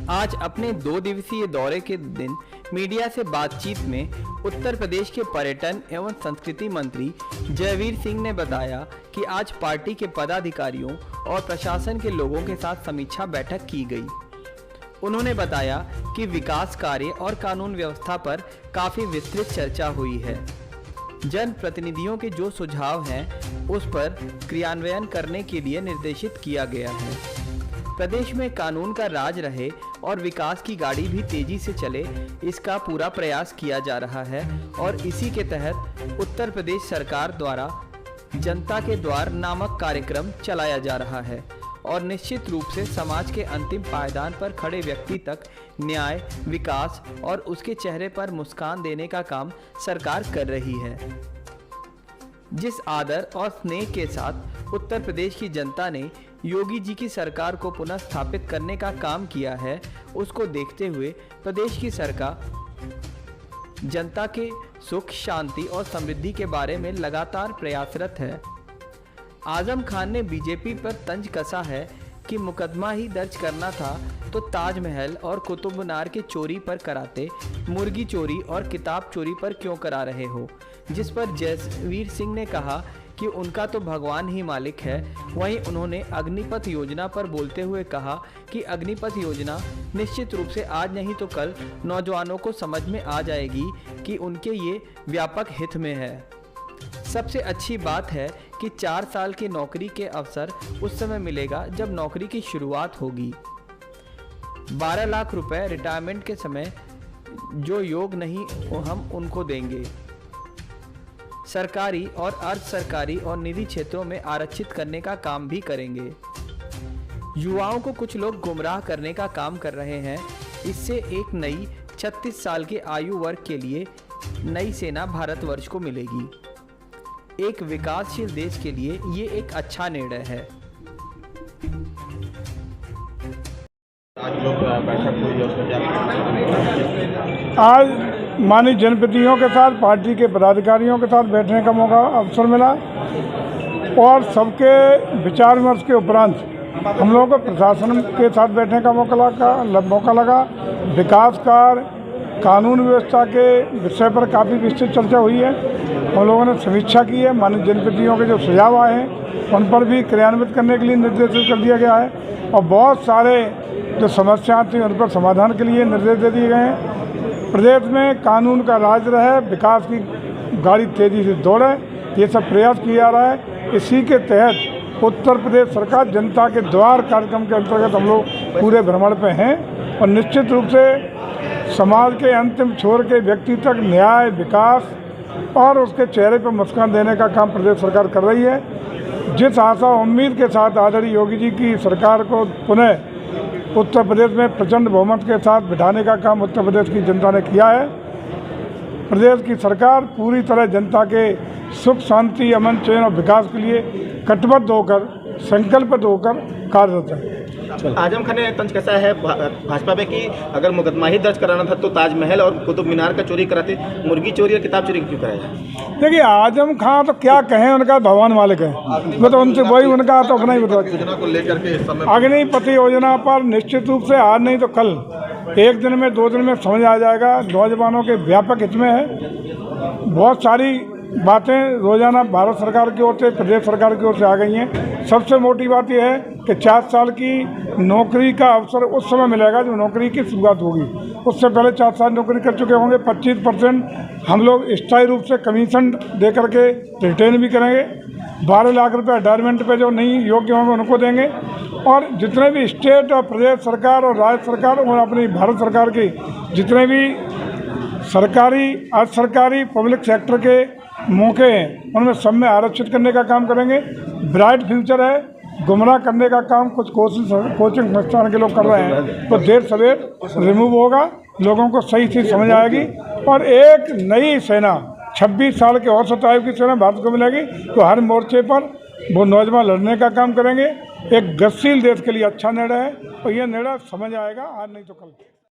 आज अपने 2 दिवसीय दौरे के दिन मीडिया से बातचीत में उत्तर प्रदेश के पर्यटन एवं संस्कृति मंत्री जयवीर सिंह ने बताया कि आज पार्टी के पदाधिकारियों और प्रशासन के लोगों के साथ समीक्षा बैठक की गई। उन्होंने बताया कि विकास कार्य और कानून व्यवस्था पर काफी विस्तृत चर्चा हुई है। जन प्रतिनिधियों के जो सुझाव हैं उस पर क्रियान्वयन करने के लिए निर्देशित किया गया है। प्रदेश में कानून का राज रहे और विकास की गाड़ी भी तेजी से चले, इसका पूरा प्रयास किया जा रहा है और इसी के तहत उत्तर प्रदेश सरकार द्वारा जनता के द्वार नामक कार्यक्रम चलाया जा रहा है और निश्चित रूप से समाज के अंतिम पायदान पर खड़े व्यक्ति तक न्याय, विकास और उसके चेहरे पर मुस्कान देने का काम सरकार कर रही है। जिस आदर और स्नेह के साथ उत्तर प्रदेश की जनता ने योगी जी की सरकार को पुनः स्थापित करने का काम किया है, उसको देखते हुए प्रदेश की सरकार जनता के सुख, शांति और समृद्धि के बारे में लगातार प्रयासरत है। आजम खान ने बीजेपी पर तंज कसा है कि मुकदमा ही दर्ज करना था तो ताजमहल और कुतुब मीनार के चोरी पर कराते, मुर्गी चोरी और किताब चोरी पर क्यों करा रहे हो। जिस पर जयवीर सिंह ने कहा कि उनका तो भगवान ही मालिक है। वहीं उन्होंने अग्निपथ योजना पर बोलते हुए कहा कि अग्निपथ योजना निश्चित रूप से आज नहीं तो कल नौजवानों को समझ में आ जाएगी कि उनके ये व्यापक हित में है। सबसे अच्छी बात है कि 4 साल की नौकरी के अवसर उस समय मिलेगा जब नौकरी की शुरुआत होगी। 12 लाख रुपए रिटायरमेंट के समय जो योग नहीं वो हम उनको देंगे। सरकारी और अर्ध सरकारी और निजी क्षेत्रों में आरक्षित करने का काम भी करेंगे। युवाओं को कुछ लोग गुमराह करने का काम कर रहे हैं। इससे एक नई 36 साल के आयु वर्ग के लिए नई सेना भारतवर्ष को मिलेगी। एक विकासशील देश के लिए ये एक अच्छा निर्णय है। आज लोग बैठक हुई है, उसमें क्या आज माननीय जनप्रतिनिधियों के साथ, पार्टी के पदाधिकारियों के साथ बैठने का अवसर मिला और सबके विचार विमर्श के उपरांत हम लोगों को प्रशासन के साथ बैठने का मौका लगा। विकास कार्य, कानून व्यवस्था के विषय पर काफ़ी विस्तृत चर्चा हुई है। हम लोगों ने समीक्षा की है। माननीय जनप्रतिनिधियों के जो सुझाव आए हैं उन पर भी क्रियान्वित करने के लिए निर्देशित कर दिया गया है और बहुत सारे जो समस्याएं थी उन पर समाधान के लिए निर्देश दे दिए गए हैं। प्रदेश में कानून का राज रहे, विकास की गाड़ी तेजी से दौड़े, ये सब प्रयास किया जा रहा है। इसी के तहत उत्तर प्रदेश सरकार जनता के द्वार कार्यक्रम के अंतर्गत हम लोग पूरे भ्रमण पे हैं और निश्चित रूप से समाज के अंतिम छोर के व्यक्ति तक न्याय, विकास और उसके चेहरे पर मुस्कान देने का काम प्रदेश सरकार कर रही है। जिस आशा उम्मीद के साथ आदरणीय योगी जी की सरकार को पुनः उत्तर प्रदेश में प्रचंड बहुमत के साथ बिठाने का काम उत्तर प्रदेश की जनता ने किया है। प्रदेश की सरकार पूरी तरह जनता के सुख, शांति, अमन, चैन और विकास के लिए कटिबद्ध होकर, संकल्पित होकर कार्यरत है। आजम खान ने तंज कसा है भाजपा पे कि अगर मुकदमा ही दर्ज कराना था तो ताजमहल और कुतुब मीनार का चोरी कराते, मुर्गी चोरी और किताब चोरी क्यों कराया। देखिए, आजम खान तो क्या कहें, उनका भगवान मालिक है। मैं तो उनसे वही, उनका तो अपना ही बता। योजना को लेकर के इस समय अग्निपथ योजना पर निश्चित रूप से आज नहीं तो कल, एक दिन में 2 दिन में समझ आ जाएगा। नौजवानों के व्यापक हित में है। बहुत सारी बातें रोजाना भारत सरकार की ओर से, प्रदेश सरकार की ओर से आ गई हैं। सबसे मोटी बात यह है कि 4 साल की नौकरी का अवसर उस समय मिलेगा जब नौकरी की शुरुआत होगी। उससे पहले 4 साल नौकरी कर चुके होंगे। 25% हम लोग स्थायी रूप से कमीशन दे करके रिटेन भी करेंगे। 12 लाख रुपये रिटायरमेंट पे जो नहीं योग्य होंगे उनको देंगे और जितने भी स्टेट और प्रदेश सरकार और राज्य सरकार और अपनी भारत सरकार की जितने भी सरकारी, अर्ध सरकारी, पब्लिक सेक्टर के मौके हैं उनमें सब में आरक्षित करने का काम करेंगे। ब्राइट फ्यूचर है। गुमराह करने का काम कुछ कोचिंग संस्थान के लोग कर रहे हैं तो देर सवेर रिमूव होगा, लोगों को सही चीज़ समझ आएगी और एक नई सेना 26 साल के औसत आयु की सेना भारत को मिलेगी। तो हर मोर्चे पर वो नौजवान लड़ने का काम करेंगे। एक गतिशील देश के लिए अच्छा निर्णय है और यह निर्णय समझ आएगा आज नहीं तो कल।